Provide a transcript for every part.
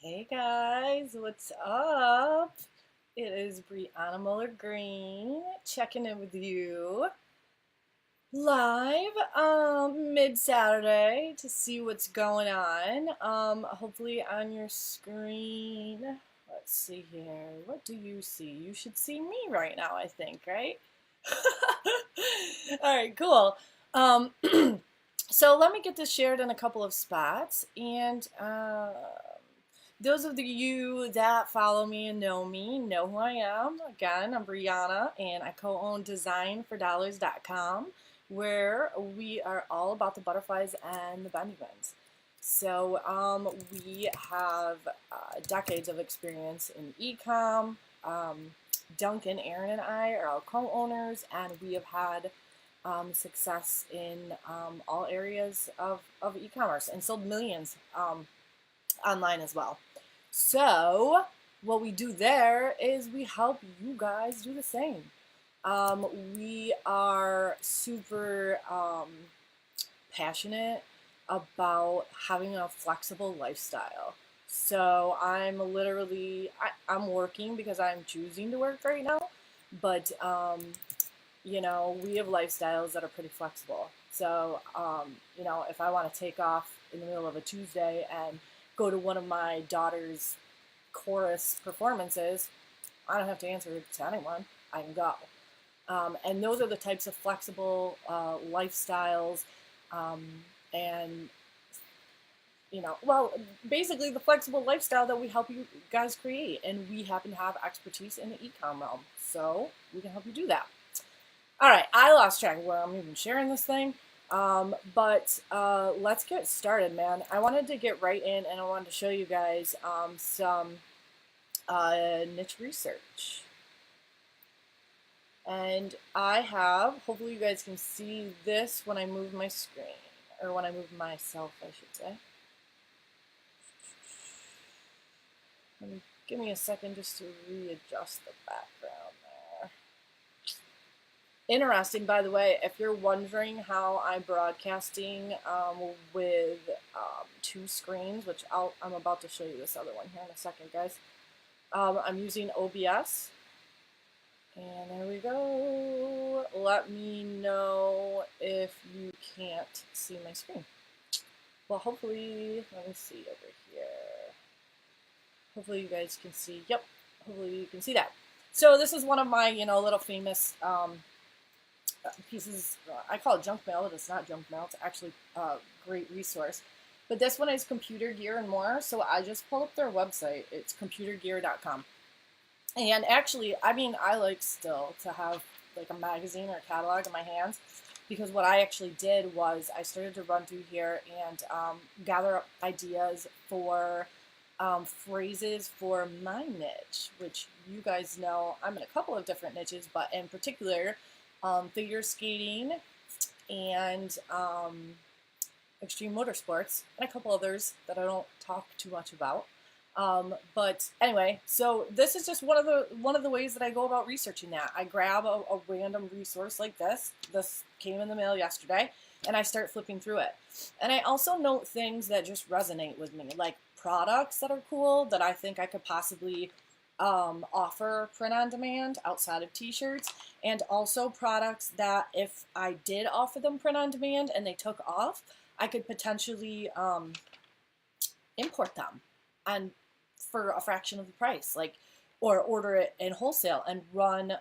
Hey guys, what's up? It is Brianna Muller Green checking in with you live mid Saturday to see what's going on. Hopefully on your screen. Let's see here. What do you see? You should see me right now, I think, right? All right, cool. Um, so let me get this shared in a couple of spots and those of you that follow me and know know who I am. Again, I'm Brianna, and I co-own designfordollars.com, where we are all about the butterflies and the Benjamins. So we have decades of experience in e-com. Duncan, Aaron, and I are all co-owners, and we have had success in all areas of e-commerce and sold millions online as well. So what we do there is we help you guys do the same. We are super passionate about having a flexible lifestyle. So I'm literally, I'm working because I'm choosing to work right now, but we have lifestyles that are pretty flexible. So, if I want to take off in the middle of a Tuesday and go to one of my daughter's chorus performances, I don't have to answer to anyone. I can go. And those are the types of flexible lifestyles and, basically the flexible lifestyle that we help you guys create. And we happen to have expertise in the e-com realm. So we can help you do that. All right, I lost track of where I'm even sharing this thing. But let's get started, man. I wanted to get right in and I wanted to show you guys some niche research. And I have, hopefully you guys can see this when I move my screen, or when I move myself, I should say. Give me a second just to readjust the background there. Interesting, by the way, if you're wondering how I'm broadcasting with two screens, which I'm about to show you this other one here in a second, guys. I'm using OBS. And there we go. Let me know if you can't see my screen. Well, hopefully, let me see over here. Hopefully you guys can see. Yep, hopefully you can see that. So this is one of my, little famous pieces. I call it junk mail, but it's not junk mail. It's actually a great resource. But this one is Computer Gear and More. So I just pulled up their website. It's computergear.com. And actually, I like still to have like a magazine or a catalog in my hands, because what I actually did was I started to run through here and gather up ideas for phrases for my niche, which you guys know I'm in a couple of different niches, but in particular figure skating and extreme motorsports, and a couple others that I don't talk too much about. But anyway, so this is just one of the ways that I go about researching that. I grab a random resource like this. This came in the mail yesterday, and I start flipping through it. And I also note things that just resonate with me, like products that are cool that I think I could possibly offer print on demand outside of t-shirts, and also products that if I did offer them print on demand and they took off, I could potentially import them and for a fraction of the price, or order it in wholesale and run,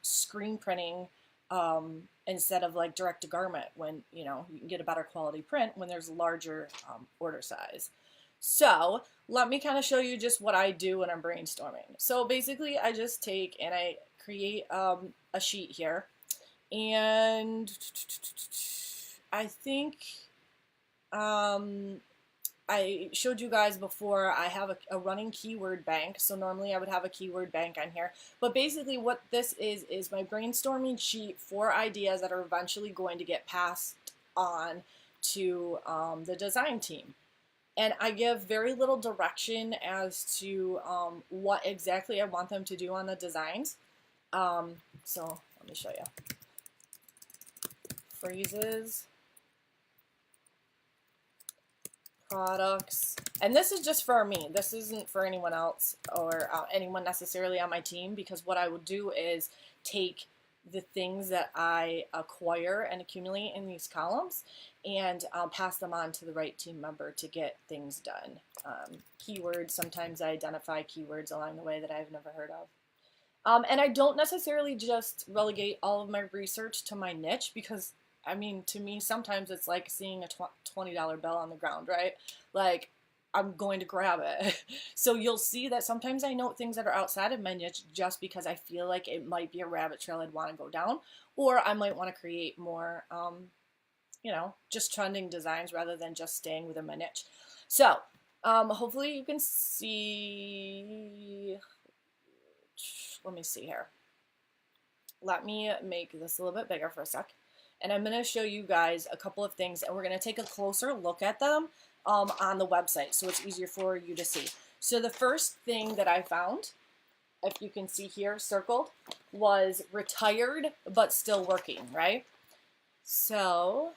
screen printing instead of like direct to garment, when you can get a better quality print when there's a larger order size. So let me kind of show you just what I do when I'm brainstorming. So basically, I just take and I create a sheet here, and I think I showed you guys before, I have a running keyword bank. So normally I would have a keyword bank on here. But basically what this is my brainstorming sheet for ideas that are eventually going to get passed on to the design team. And I give very little direction as to what exactly I want them to do on the designs. So let me show you. Phrases products, and this is just for me. This isn't for anyone else or anyone necessarily on my team, because what I would do is take the things that I acquire and accumulate in these columns and I'll pass them on to the right team member to get things done. Keywords, sometimes I identify keywords along the way that I've never heard of. And I don't necessarily just relegate all of my research to my niche, because I mean, to me, sometimes it's like seeing a $20 bill on the ground, right? Like, I'm going to grab it. So you'll see that sometimes I note things that are outside of my niche just because I feel like it might be a rabbit trail I'd want to go down, or I might want to create more, you know, just trending designs rather than just staying within my niche. So hopefully you can see. Let me see here. Let me make this a little bit bigger for a sec. And I'm going to show you guys a couple of things, and we're going to take a closer look at them on the website so it's easier for you to see. So the first thing that I found, if you can see here circled, was retired but still working, right? So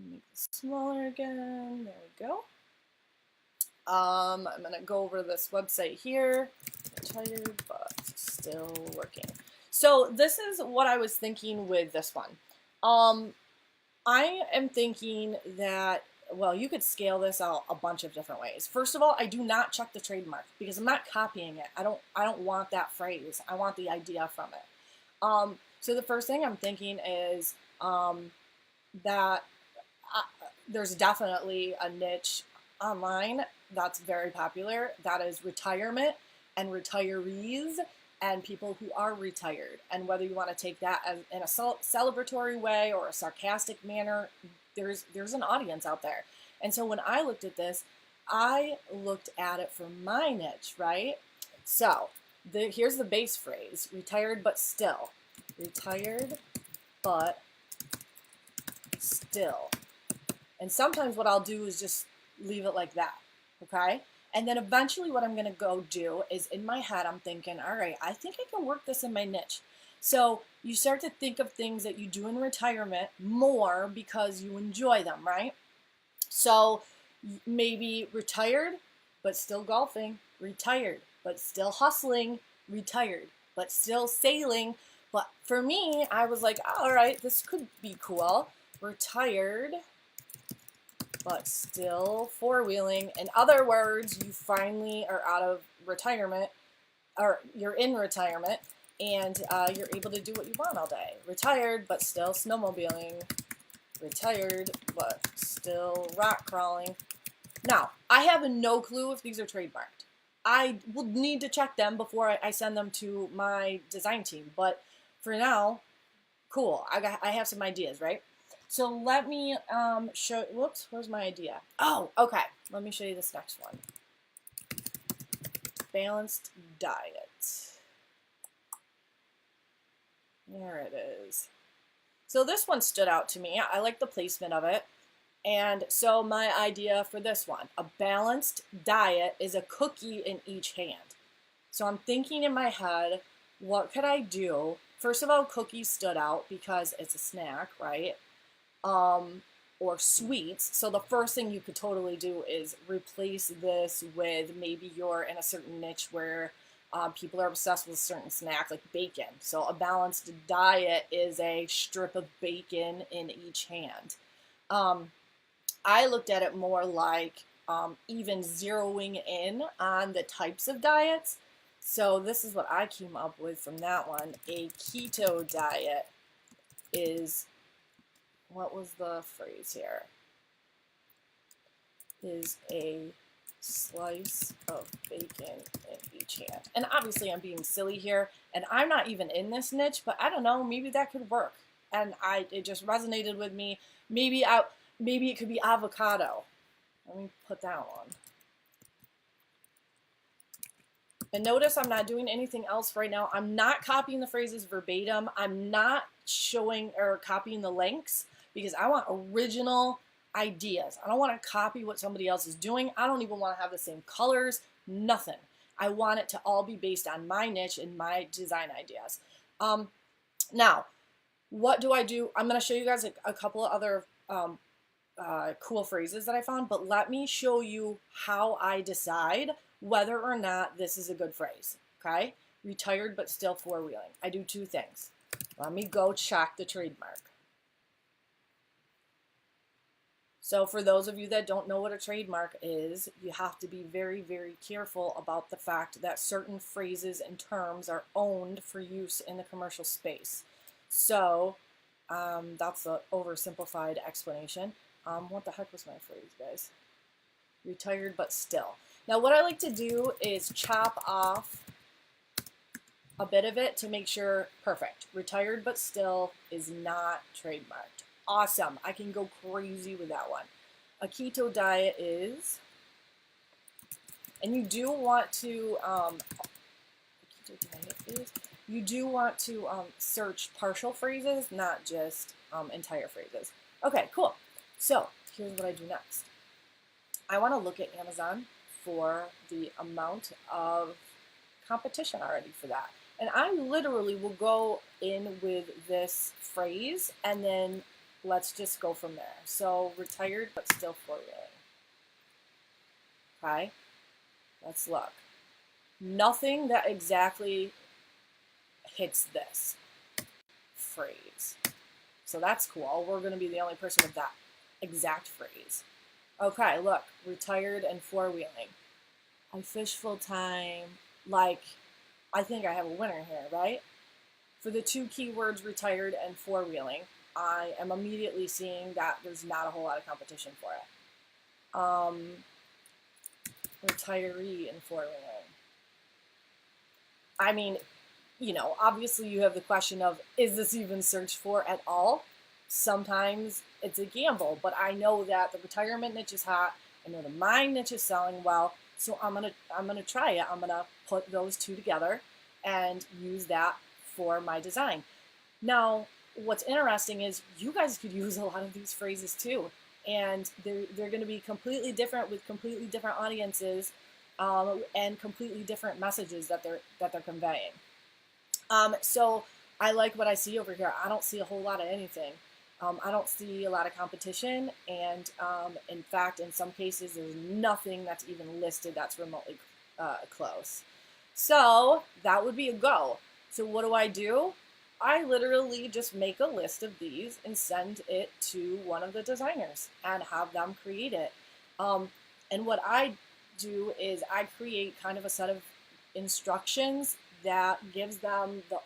make it smaller again. There we go. I'm going to go over this website here. Retired but still working. So this is what I was thinking with this one. I am thinking that, well, you could scale this out a bunch of different ways. First of all, I do not check the trademark because I'm not copying it. I don't want that phrase. I want the idea from it. So the first thing I'm thinking is that there's definitely a niche online that's very popular. That is retirement and retirees and people who are retired. And whether you want to take that as in a celebratory way or a sarcastic manner, there's an audience out there. And so when I looked at this, I looked at it from my niche, right? So here's the base phrase: retired but still. Retired but still. And sometimes what I'll do is just leave it like that, okay? And then eventually what I'm going to go do is, in my head, I'm thinking, all right, I think I can work this in my niche. So you start to think of things that you do in retirement more because you enjoy them, right? So maybe retired, but still golfing, retired, but still hustling, retired, but still sailing. But for me, I was like, all right, this could be cool. Retired, but still four-wheeling. In other words, you finally are out of retirement, or you're in retirement, and you're able to do what you want all day. Retired, but still snowmobiling. Retired, but still rock crawling. Now, I have no clue if these are trademarked. I will need to check them before I send them to my design team. But for now, cool. I have some ideas, right? So let me show, whoops, where's my idea? Oh, okay. Let me show you this next one. Balanced diet. There it is. So this one stood out to me. I like the placement of it. And so my idea for this one, a balanced diet is a cookie in each hand. So I'm thinking in my head, what could I do? First of all, cookies stood out because it's a snack, right? Or sweets. So the first thing you could totally do is replace this with, maybe you're in a certain niche where people are obsessed with a certain snack, like bacon. So a balanced diet is a strip of bacon in each hand. I looked at it more like even zeroing in on the types of diets. So this is what I came up with from that one. A keto diet is, what was the phrase here? Is a slice of bacon in each hand. And obviously I'm being silly here, and I'm not even in this niche, but I don't know, maybe that could work. And it just resonated with me. Maybe it could be avocado. Let me put that on. And notice I'm not doing anything else right now. I'm not copying the phrases verbatim. I'm not showing or copying the links because I want original ideas. I don't want to copy what somebody else is doing. I don't even want to have the same colors, nothing. I want it to all be based on my niche and my design ideas. Now, what do I do? I'm going to show you guys a couple of other cool phrases that I found, but let me show you how I decide whether or not this is a good phrase, okay? Retired but still four-wheeling. I do two things. Let me go check the trademark. So for those of you that don't know what a trademark is, you have to be very, very careful about the fact that certain phrases and terms are owned for use in the commercial space. So that's the oversimplified explanation. What the heck was my phrase, guys? Retired but still. Now what I like to do is chop off a bit of it to make sure, perfect. Retired but still is not trademarked. Awesome. I can go crazy with that one. A keto diet is, and you do want to, you do want to search partial phrases, not just entire phrases. Okay, cool. So here's what I do next. I want to look at Amazon for the amount of competition already for that. And I literally will go in with this phrase and then let's just go from there. So retired but still four-wheeling. Okay, let's look. Nothing that exactly hits this phrase. So that's cool. We're going to be the only person with that exact phrase. Okay, look, retired and four-wheeling. I fish full-time. Like, I think I have a winner here, right? For the two keywords retired and four-wheeling, I am immediately seeing that there's not a whole lot of competition for it. Retiree and four-wheeling. I mean, you know, obviously you have the question of, is this even searched for at all? Sometimes it's a gamble, but I know that the retirement niche is hot. I know the mine niche is selling well, so I'm gonna try it. I'm gonna put those two together and use that for my design. Now, what's interesting is you guys could use a lot of these phrases too, and they're going to be completely different with completely different audiences and completely different messages that they're conveying. So I like what I see over here. I don't see a whole lot of anything. I don't see a lot of competition, and in fact, in some cases, there's nothing that's even listed that's remotely close. So that would be a go. So what do? I literally just make a list of these and send it to one of the designers and have them create it. And what I do is I create kind of a set of instructions that gives them the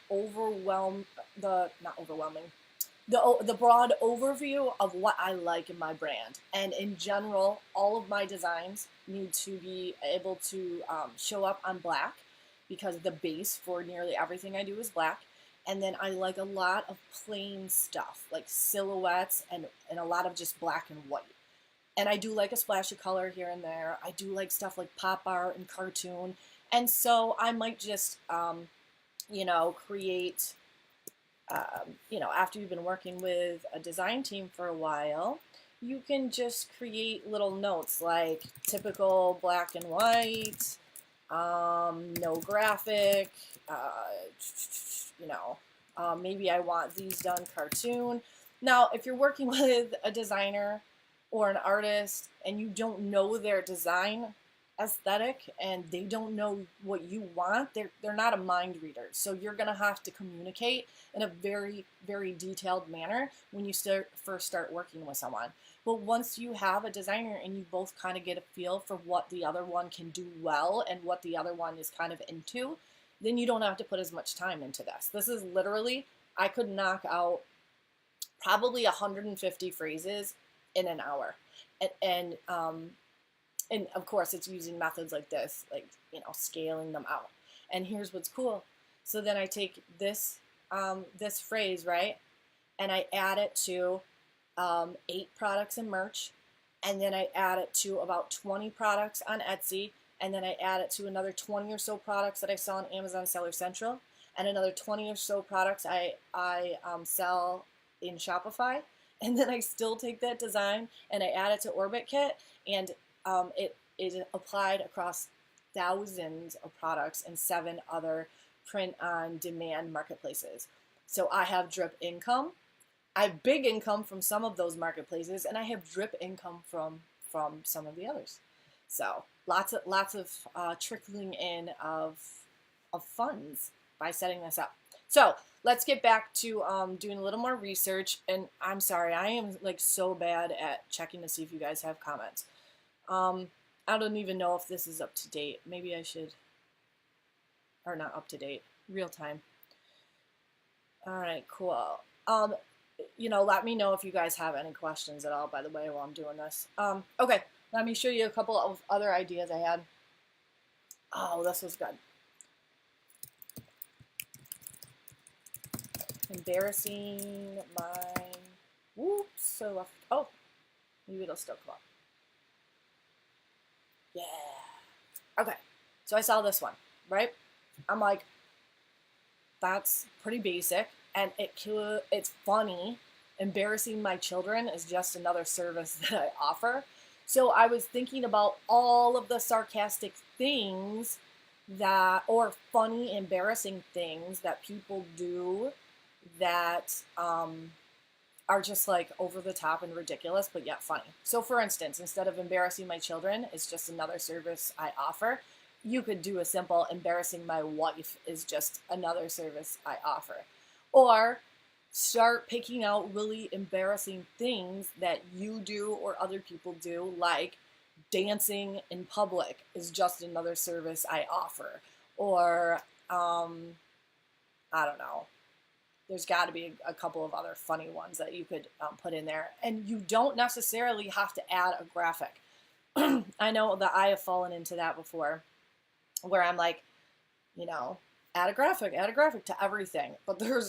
the broad overview of what I like in my brand. And in general, all of my designs need to be able to show up on black because the base for nearly everything I do is black. And then I like a lot of plain stuff, like silhouettes and a lot of just black and white. And I do like a splash of color here and there. I do like stuff like pop art and cartoon. And so I might just, create, after you've been working with a design team for a while, you can just create little notes like typical black and white, no graphic, maybe I want these done cartoon. Now, if you're working with a designer or an artist and you don't know their design aesthetic and they don't know what you want, they're not a mind reader. So you're going to have to communicate in a very, very detailed manner when you first start working with someone. But once you have a designer and you both kind of get a feel for what the other one can do well and what the other one is kind of into, then you don't have to put as much time into this. This is literally, I could knock out probably 150 phrases in an hour. And of course, it's using methods like this, like, scaling them out. And here's what's cool. So then I take this phrase, right, and I add it to 8 products in merch, and then I add it to about 20 products on Etsy, and then I add it to another 20 or so products that I sell on Amazon Seller Central, and another 20 or so products I sell in Shopify. And then I still take that design and I add it to OrbitKit, and it is applied across thousands of products and 7 other print-on-demand marketplaces. So I have Drip Income, I have big income from some of those marketplaces, and I have drip income from some of the others. So lots of trickling in of funds by setting this up. So let's get back to doing a little more research. And I'm sorry, I am like so bad at checking to see if you guys have comments. I don't even know if this is up to date. Maybe I should, or not up to date, real time. All right, cool. Let me know if you guys have any questions at all, by the way, while I'm doing this. Okay, let me show you a couple of other ideas I had. Oh, this was good. Embarrassing mine. Whoops, I left. Oh, maybe it'll still come up. Yeah. Okay, so I saw this one, right? I'm like, that's pretty basic, and it's funny. Embarrassing my children is just another service that I offer. So I was thinking about all of the sarcastic things or funny, embarrassing things that people do that are just like over the top and ridiculous, but yet funny. So for instance, instead of embarrassing my children, it's just another service I offer. You could do a simple embarrassing my wife is just another service I offer. Or start picking out really embarrassing things that you do or other people do, like dancing in public is just another service I offer. Or, I don't know. There's got to be a couple of other funny ones that you could put in there. And you don't necessarily have to add a graphic. I know that I have fallen into that before, where I'm like, add a graphic to everything. But there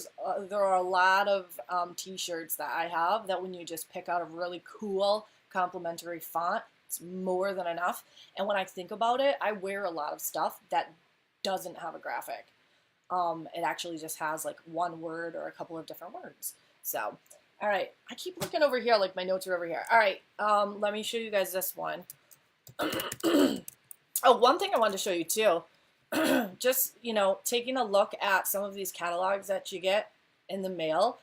are a lot of t-shirts that I have that when you just pick out a really cool complementary font, it's more than enough. And when I think about it, I wear a lot of stuff that doesn't have a graphic. It actually just has like one word or a couple of different words. So, all right, I keep looking over here, like my notes are over here. All right, let me show you guys this one. Oh, one thing I wanted to show you too, just, taking a look at some of these catalogs that you get in the mail,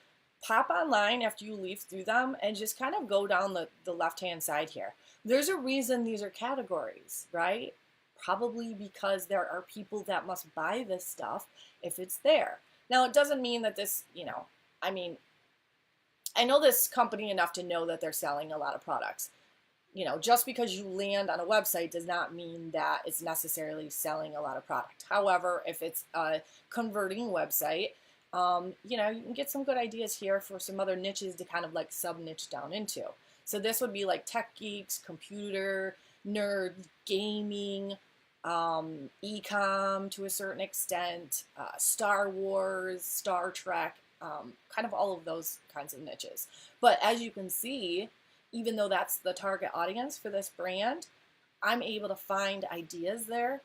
pop online after you leaf through them and just kind of go down the left-hand side here. There's a reason these are categories, right? Probably because there are people that must buy this stuff if it's there. Now, it doesn't mean that this, I know this company enough to know that they're selling a lot of products. Just because you land on a website does not mean that it's necessarily selling a lot of product. However, if it's a converting website, you can get some good ideas here for some other niches to kind of like sub-niche down into. So this would be like tech geeks, computer, nerds, gaming, e-com to a certain extent, Star Wars, Star Trek, kind of all of those kinds of niches. But as you can see, even though that's the target audience for this brand, I'm able to find ideas there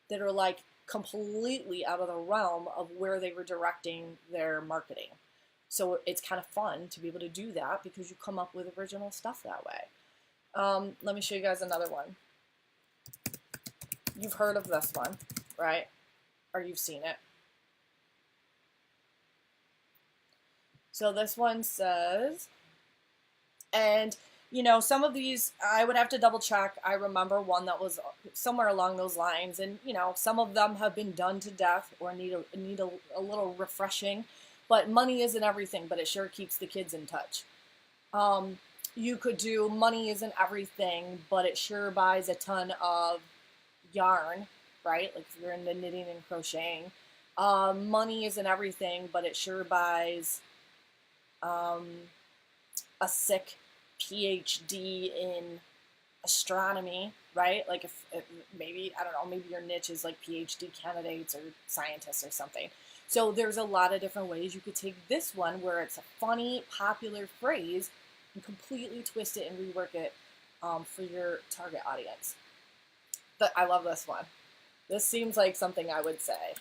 that are like completely out of the realm of where they were directing their marketing. So it's kind of fun to be able to do that because you come up with original stuff that way. Let me show you guys another one. You've heard of this one, right? Or you've seen it. So this one says, and some of these I would have to double check. I remember one that was somewhere along those lines, and some of them have been done to death or need a little refreshing. But money isn't everything, but it sure keeps the kids in touch. You could do money isn't everything, but it sure buys a ton of yarn, right? Like if you're into knitting and crocheting. Money isn't everything, but it sure buys a sick PhD in astronomy, right? Like if maybe, I don't know, maybe your niche is like PhD candidates or scientists or something. So there's a lot of different ways you could take this one where it's a funny, popular phrase and completely twist it and rework it for your target audience. But I love this one. This seems like something I would say.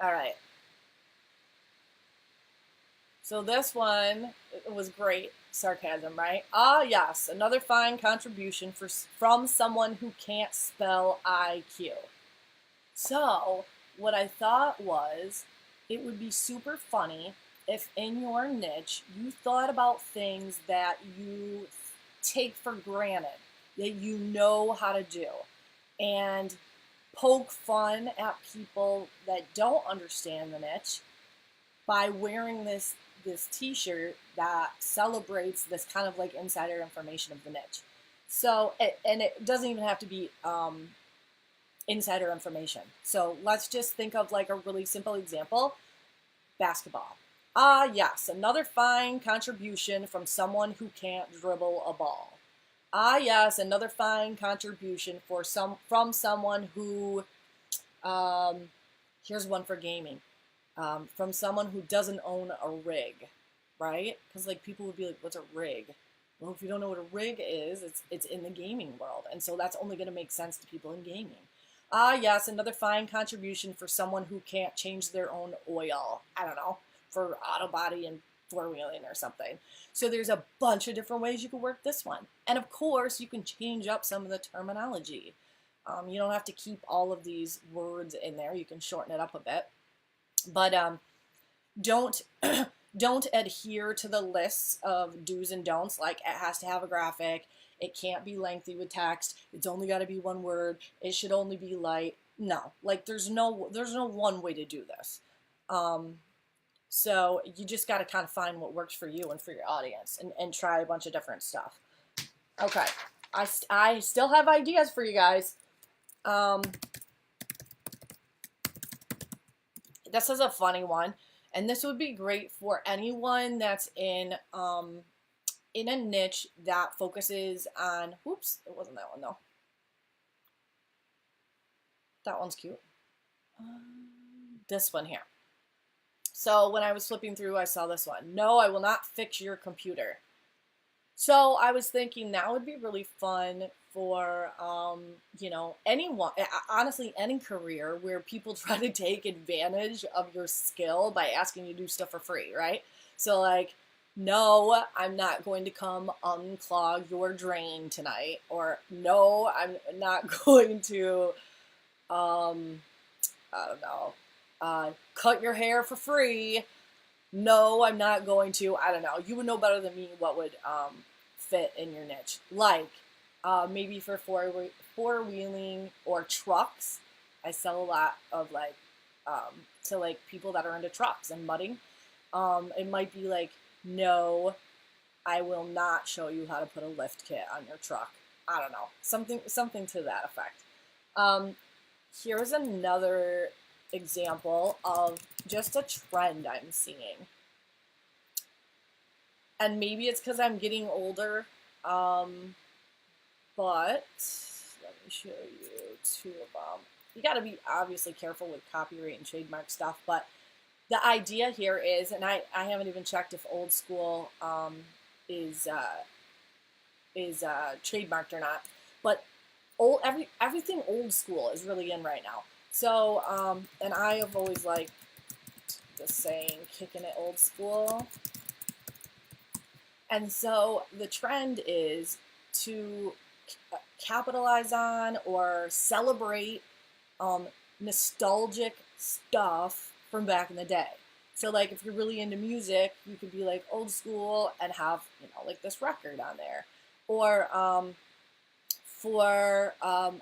All right. So this one was great sarcasm, right? Ah, yes, another fine contribution from someone who can't spell IQ. So what I thought was it would be super funny if in your niche you thought about things that you take for granted, that you know how to do, and poke fun at people that don't understand the niche by wearing this t-shirt that celebrates this kind of like insider information of the niche. So, and it doesn't even have to be insider information. So let's just think of like a really simple example: basketball. Ah, yes, another fine contribution from someone who can't dribble a ball. Ah, yes, another fine contribution from someone who, um, here's one for gaming, from someone who doesn't own a rig, right? Because like people would be like, "What's a rig?" Well, if you don't know what a rig is, it's in the gaming world, and so that's only going to make sense to people in gaming. Ah, yes, another fine contribution for someone who can't change their own oil. I don't know, for auto body and four wheeling or something. So there's a bunch of different ways you can work this one, and of course you can change up some of the terminology. You don't have to keep all of these words in there. You can shorten it up a bit, but don't don't adhere to the lists of do's and don'ts. Like it has to have a graphic, it can't be lengthy with text, it's only got to be one word, it should only be light. No, like there's no one way to do this. So you just got to kind of find what works for you and for your audience, and try a bunch of different stuff. Okay, I still have ideas for you guys. This is a funny one, and this would be great for anyone that's in a niche that focuses on. Oops, it wasn't that one though. That one's cute. This one here. So when I was flipping through, I saw this one. No, I will not fix your computer. So I was thinking that would be really fun for, anyone, honestly, any career where people try to take advantage of your skill by asking you to do stuff for free, right? So like, no, I'm not going to come unclog your drain tonight, or no, I'm not going to, I don't know, cut your hair for free. No, I'm not going to. I don't know. You would know better than me what would fit in your niche. Like maybe for four-wheeling or trucks. I sell a lot of like to like people that are into trucks and mudding. It might be like, no, I will not show you how to put a lift kit on your truck. I don't know. Something to that effect. Here's another example of just a trend I'm seeing. And maybe it's because I'm getting older, but let me show you two of them. You got to be obviously careful with copyright and trademark stuff, but the idea here is, and I haven't even checked if old school is trademarked or not, but everything old school is really in right now. So, and I have always liked the saying, kicking it old school. And so the trend is to capitalize on or celebrate nostalgic stuff from back in the day. So like if you're really into music, you could be like old school and have, like this record on there. Or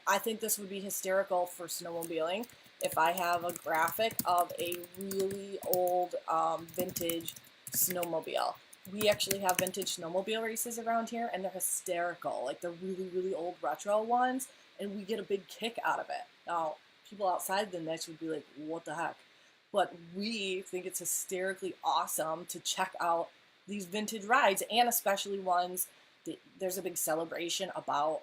I think this would be hysterical for snowmobiling if I have a graphic of a really old vintage snowmobile. We actually have vintage snowmobile races around here, and they're hysterical, like the really, really old retro ones, and we get a big kick out of it. Now, people outside the niche would be like, what the heck? But we think it's hysterically awesome to check out these vintage rides, and especially ones that there's a big celebration about,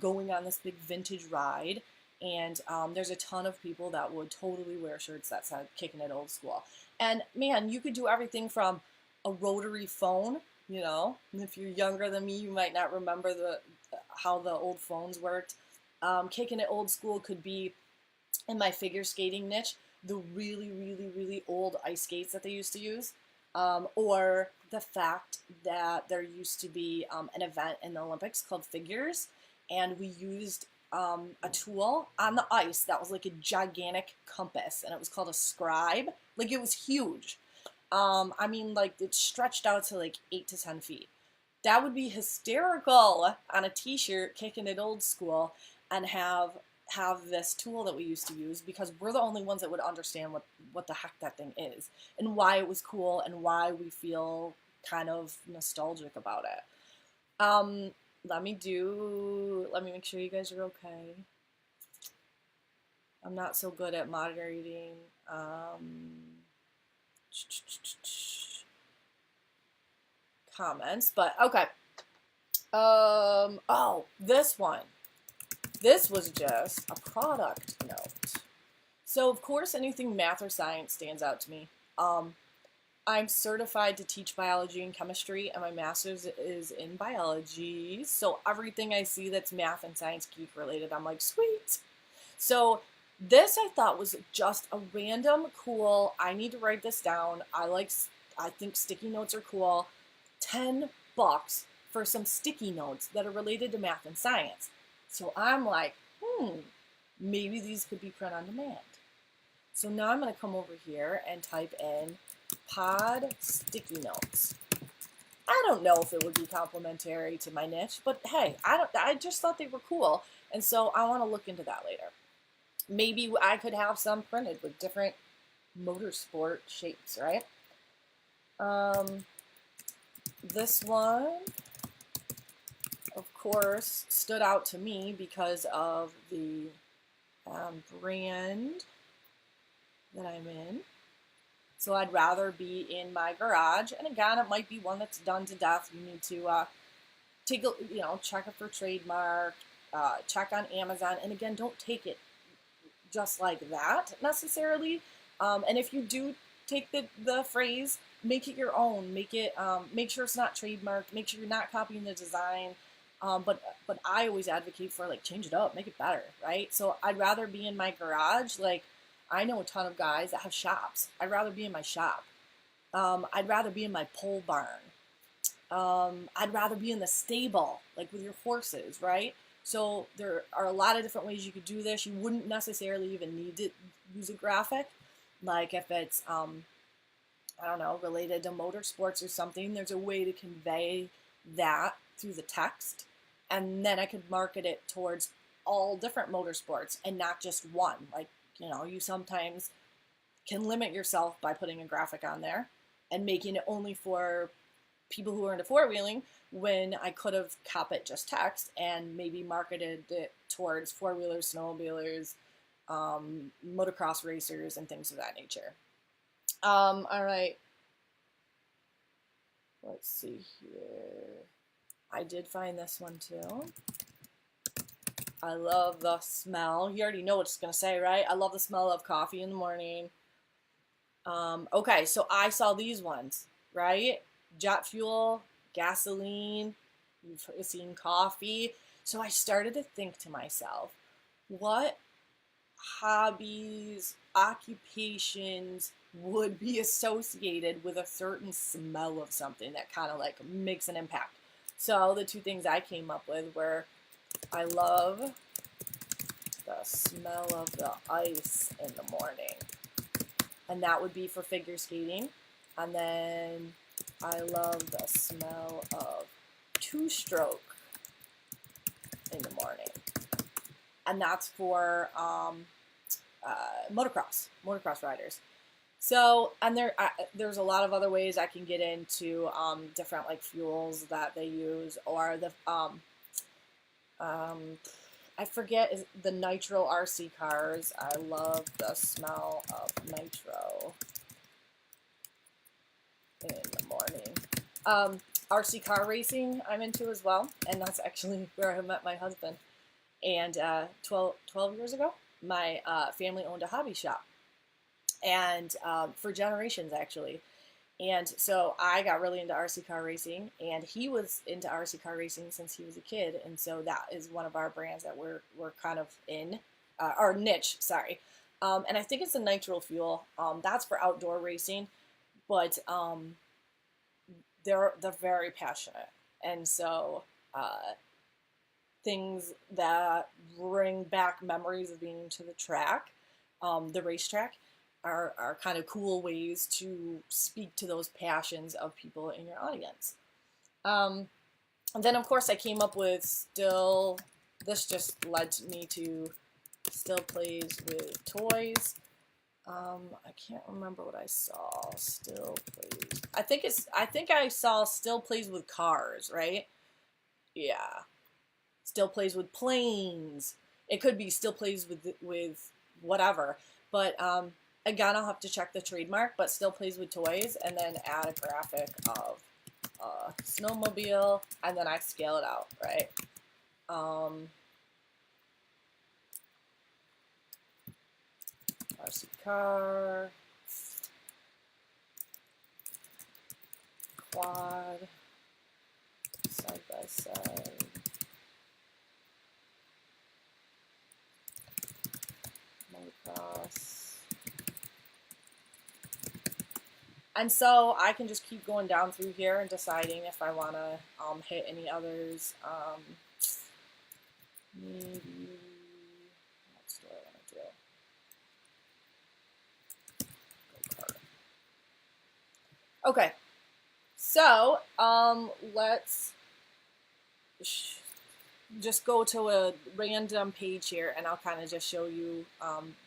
going on this big vintage ride. And there's a ton of people that would totally wear shirts that said kicking it old school. And man, you could do everything from a rotary phone, and if you're younger than me, you might not remember how the old phones worked. Kicking it old school could be, in my figure skating niche, the really, really, really old ice skates that they used to use, or the fact that there used to be an event in the Olympics called figures, and we used a tool on the ice that was like a gigantic compass, and it was called a scribe. Like it was huge. I mean, like it stretched out to like 8 to 10 feet. That would be hysterical on a t-shirt, kicking it old school, and have this tool that we used to use, because we're the only ones that would understand what the heck that thing is and why it was cool and why we feel kind of nostalgic about it. Let me make sure you guys are okay. I'm not so good at moderating. Comments, but okay. Oh, this one. This was just a product note. So, of course, anything math or science stands out to me. I'm certified to teach biology and chemistry, and my master's is in biology. So, everything I see that's math and science geek related, I'm like, sweet. So, this I thought was just a random, cool, I need to write this down. I think sticky notes are cool. $10 for some sticky notes that are related to math and science. So I'm like, maybe these could be print on demand. So now I'm going to come over here and type in pod sticky notes. I don't know if it would be complimentary to my niche, but hey, I just thought they were cool, and so I want to look into that later. Maybe I could have some printed with different motorsport shapes, right? This one, of course, stood out to me because of the brand that I'm in. So I'd rather be in my garage. And again, it might be one that's done to death. You need to check it for trademark, check on Amazon. And again, don't take it just like that necessarily. And if you do take the phrase, make it your own. Make sure it's not trademarked. Make sure you're not copying the design. But I always advocate for like change it up, make it better, right? So I'd rather be in my garage. Like I know a ton of guys that have shops. I'd rather be in my shop. I'd rather be in my pole barn. I'd rather be in the stable, like with your horses, right? So there are a lot of different ways you could do this. You wouldn't necessarily even need to use a graphic. Like if it's, I don't know, related to motorsports or something, there's a way to convey that through the text. And then I could market it towards all different motorsports and not just one. Like, you sometimes can limit yourself by putting a graphic on there and making it only for people who are into four-wheeling, when I could have kept it just text and maybe marketed it towards four-wheelers, snowmobilers, motocross racers, and things of that nature. All right. Let's see here. I did find this one too. I love the smell. You already know what it's going to say, right? I love the smell of coffee in the morning. Okay, so I saw these ones, right? Jet fuel, gasoline, you've seen coffee. So I started to think to myself, what hobbies, occupations would be associated with a certain smell of something that kind of like makes an impact. So the two things I came up with were, I love the smell of the ice in the morning, and that would be for figure skating. And then I love the smell of two-stroke in the morning, and that's for motocross riders. So, and there's a lot of other ways I can get into different like fuels that they use, or the I forget, is the nitro RC cars. I love the smell of nitro in the morning. RC car racing I'm into as well, and that's actually where I met my husband. And 12 years ago, my family owned a hobby shop, and for generations actually. And so I got really into RC car racing, and he was into RC car racing since he was a kid. And so that is one of our brands that we're kind of in, our niche, sorry. And I think it's a nitro fuel. That's for outdoor racing, but they're very passionate. And so things that bring back memories of being to the track, the racetrack, are kind of cool ways to speak to those passions of people in your audience. And then, of course, I came up with still, this just led me to still plays with toys. I can't remember what I saw. Still plays. I think I saw still plays with cars, right? Yeah. Still plays with planes. It could be still plays with whatever. But again, I'll have to check the trademark. But still plays with toys, and then add a graphic of a snowmobile, and then I scale it out, right? RC car, quad, side by side, motocross. And so I can just keep going down through here and deciding if I want to hit any others. Maybe, what do I want to do? Go kart. Okay, so let's just go to a random page here, and I'll kind of just show you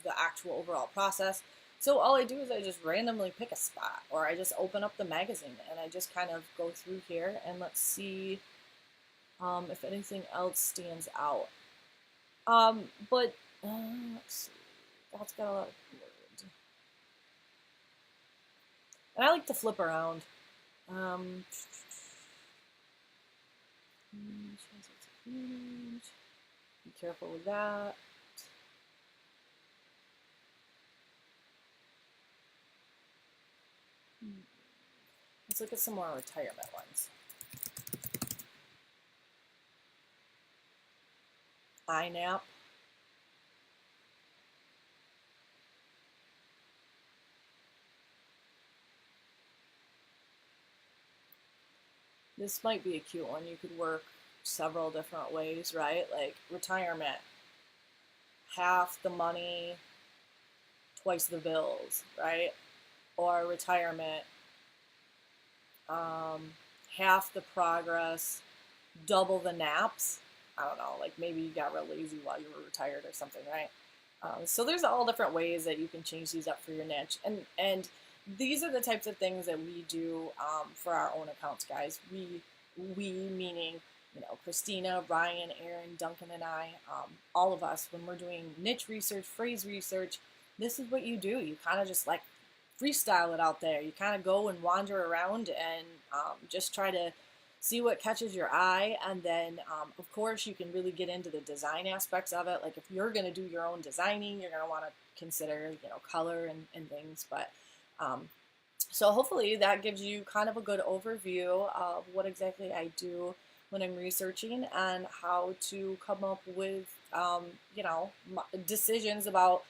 the actual overall process. So all I do is I just randomly pick a spot, or I just open up the magazine and I just kind of go through here, and let's see if anything else stands out. Let's see, that's got a lot of words. And I like to flip around. Be careful with that. Let's look at some more retirement ones. INAP. This might be a cute one. You could work several different ways, right? Like retirement, half the money, twice the bills, right? Or retirement, half the progress, double the naps. I don't know, like maybe you got real lazy while you were retired or something, right? So there's all different ways that you can change these up for your niche, and these are the types of things that we do for our own accounts, guys. We meaning, you know, Christina, Ryan, Aaron, Duncan, and I, all of us, when we're doing niche research, phrase research, this is what you do. You kind of just like freestyle it out there. You kind of go and wander around and just try to see what catches your eye, and then of course you can really get into the design aspects of it. Like if you're going to do your own designing, you're going to want to consider, you know, color and things. But so hopefully that gives you kind of a good overview of what exactly I do when I'm researching, and how to come up with you know, decisions about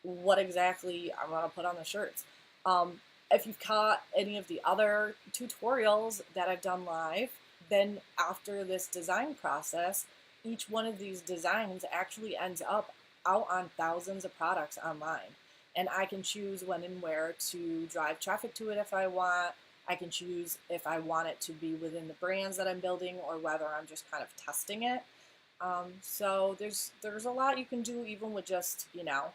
what exactly I want to put on the shirts. If you've caught any of the other tutorials that I've done live, then after this design process, each one of these designs actually ends up out on thousands of products online. And I can choose when and where to drive traffic to it if I want. I can choose if I want it to be within the brands that I'm building, or whether I'm just kind of testing it. So there's a lot you can do even with just, you know,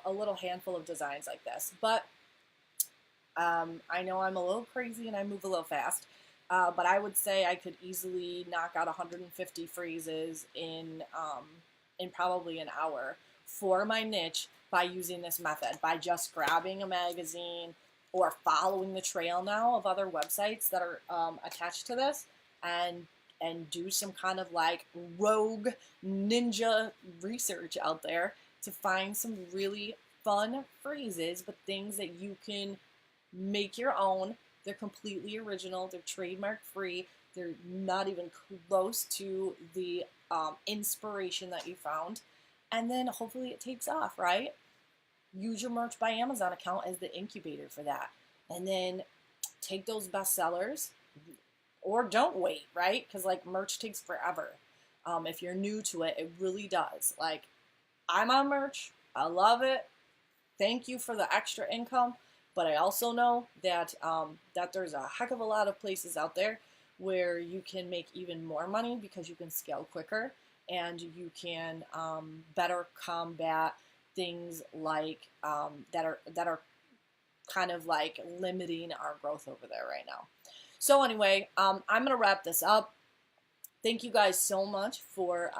a little handful of designs like this. But I know I'm a little crazy and I move a little fast, but I would say I could easily knock out 150 phrases in probably an hour for my niche by using this method, by just grabbing a magazine or following the trail now of other websites that are attached to this, and do some kind of like rogue ninja research out there to find some really fun phrases, but things that you can make your own. They're completely original. They're trademark free. They're not even close to the inspiration that you found. And then hopefully it takes off, right? Use your Merch by Amazon account as the incubator for that. And then take those bestsellers, or don't wait, right? Because like merch takes forever. If you're new to it, it really does. Like, I'm on merch. I love it. Thank you for the extra income. But I also know that that there's a heck of a lot of places out there where you can make even more money because you can scale quicker and you can better combat things like that are kind of like limiting our growth over there right now. So anyway, I'm gonna wrap this up. Thank you guys so much for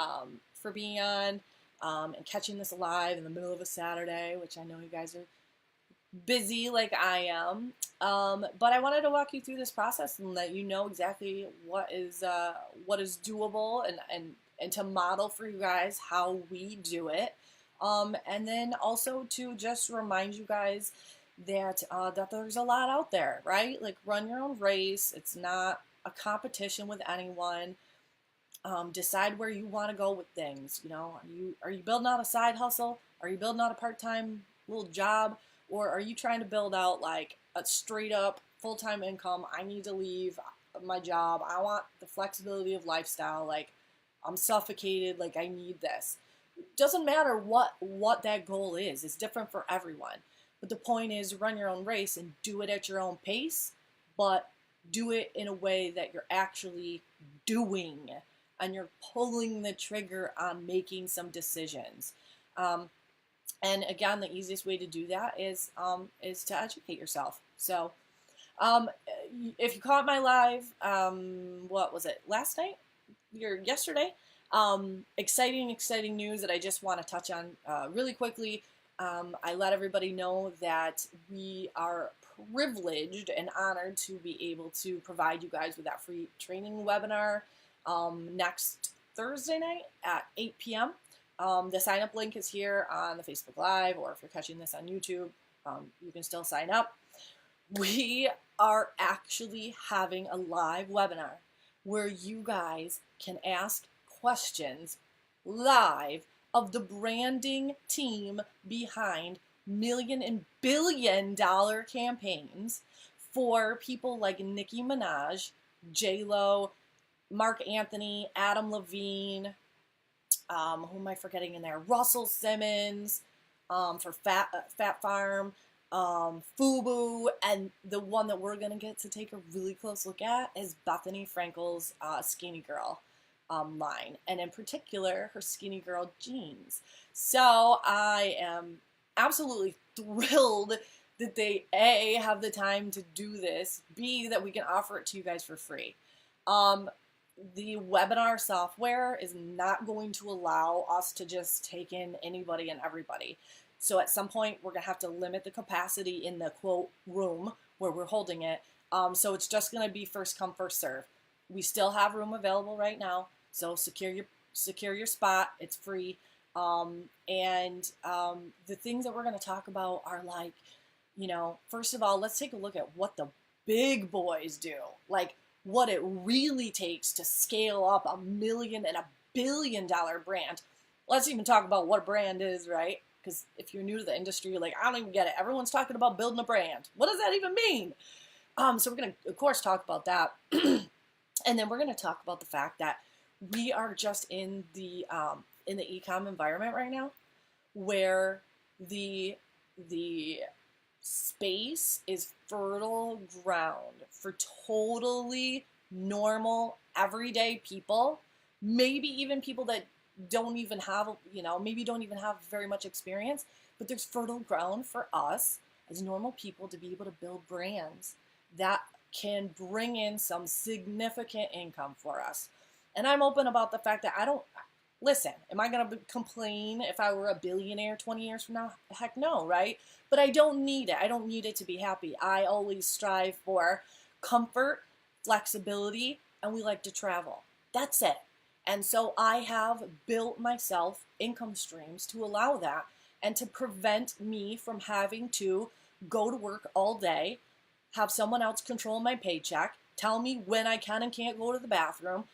being on and catching this live in the middle of a Saturday, which I know you guys are busy like I am. But I wanted to walk you through this process and let you know exactly what is doable and to model for you guys how we do it. And then also to just remind you guys that that there's a lot out there, right? Like, run your own race. It's not a competition with anyone. Decide where you want to go with things. You know, are you building out a side hustle? Are you building out a part-time little job? Or are you trying to build out like a straight up full-time income? I need to leave my job. I want the flexibility of lifestyle. Like, I'm suffocated. Like, I need this. It doesn't matter what that goal is. It's different for everyone. But the point is, run your own race and do it at your own pace, but do it in a way that you're actually doing and you're pulling the trigger on making some decisions. And again, the easiest way to do that is to educate yourself. So if you caught my live, what was it, last night? Yesterday? Exciting news that I just want to touch on really quickly. I let everybody know that we are privileged and honored to be able to provide you guys with that free training webinar next Thursday night at 8 p.m. The sign up link is here on the Facebook Live, or if you're catching this on YouTube, you can still sign up. We are actually having a live webinar where you guys can ask questions live of the branding team behind million and billion dollar campaigns for people like Nicki Minaj, J-Lo, Mark Anthony, Adam Levine, who am I forgetting in there? Russell Simmons, for Fat Farm, FUBU, and the one that we're gonna get to take a really close look at is Bethany Frankel's Skinny Girl line, and in particular her Skinny Girl jeans. So I am absolutely thrilled that they A, have the time to do this, B, that we can offer it to you guys for free. The webinar software is not going to allow us to just take in anybody and everybody. So at some point, we're going to have to limit the capacity in the quote room where we're holding it. So it's just going to be first come, first serve. We still have room available right now. So secure your spot. It's free. The things that we're going to talk about are like, you know, first of all, let's take a look at what the big boys do. Like, what it really takes to scale up $1 million and $1 billion brand. Let's even talk about what a brand is, right? Because if you're new to the industry, you're like, I don't even get it. Everyone's talking about building a brand. What does that even mean? So we're going to, of course, talk about that. And then we're going to talk about the fact that we are just in the e-com environment right now, where the space is fertile ground for totally normal, everyday people, maybe even people that don't even have, maybe don't even have very much experience, but there's fertile ground for us as normal people to be able to build brands that can bring in some significant income for us. And I'm open about the fact that listen, am I going to complain if I were a billionaire 20 years from now? Heck no, right? But I don't need it. I don't need it to be happy. I always strive for comfort, flexibility, and we like to travel. That's it. And so I have built myself income streams to allow that and to prevent me from having to go to work all day, have someone else control my paycheck, tell me when I can and can't go to the bathroom,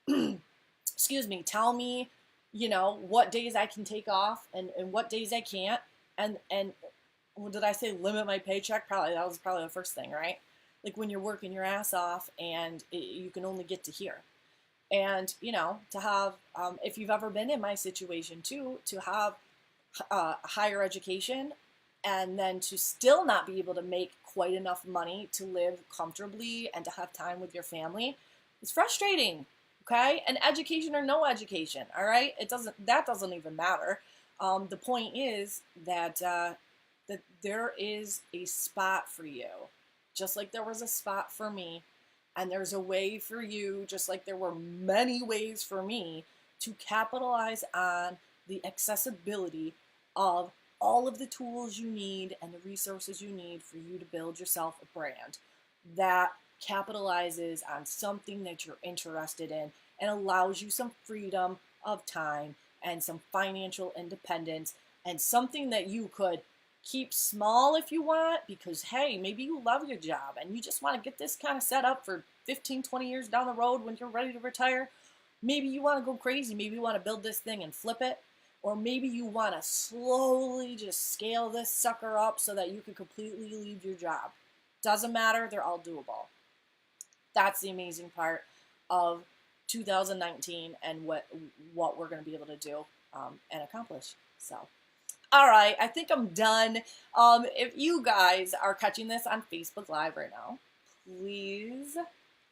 excuse me, tell me, what days I can take off and what days I can't. And what did I say? Limit my paycheck? That was probably the first thing, right? Like when you're working your ass off and you can only get to here. And, you know, to have, if you've ever been in my situation too, to have higher education and then to still not be able to make quite enough money to live comfortably and to have time with your family, it's frustrating. Okay, and education or no education, all right, that doesn't even matter. The point is that that there is a spot for you, just like there was a spot for me, and there's a way for you, just like there were many ways for me to capitalize on the accessibility of all of the tools you need and the resources you need for you to build yourself a brand that capitalizes on something that you're interested in and allows you some freedom of time and some financial independence and something that you could keep small if you want, because hey, maybe you love your job and you just want to get this kind of set up for 15, 20 years down the road when you're ready to retire. Maybe you want to go crazy. Maybe you want to build this thing and flip it. Or maybe you want to slowly just scale this sucker up so that you can completely leave your job. Doesn't matter, they're all doable. That's the amazing part of 2019 and what we're going to be able to do and accomplish. So, all right, I think I'm done. If you guys are catching this on Facebook Live right now, please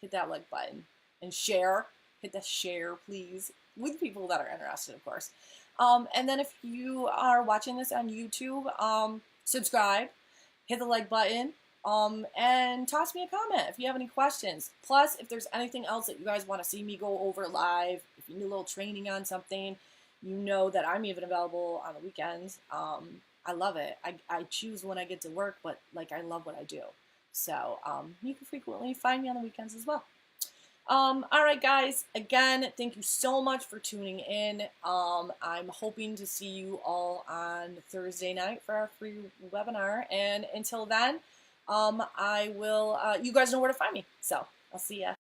hit that like button and share. Hit the share, please, with people that are interested, of course. And then if you are watching this on YouTube, subscribe, hit the like button, and toss me a comment if you have any questions. Plus, if there's anything else that you guys want to see me go over live, if you need a little training on something, you know that I'm even available on the weekends. I love it. I choose when I get to work, but like I love what I do. So you can frequently find me on the weekends as well. All right, guys, again, thank you so much for tuning in. I'm hoping to see you all on Thursday night for our free webinar. And until then, I will, you guys know where to find me. So I'll see ya.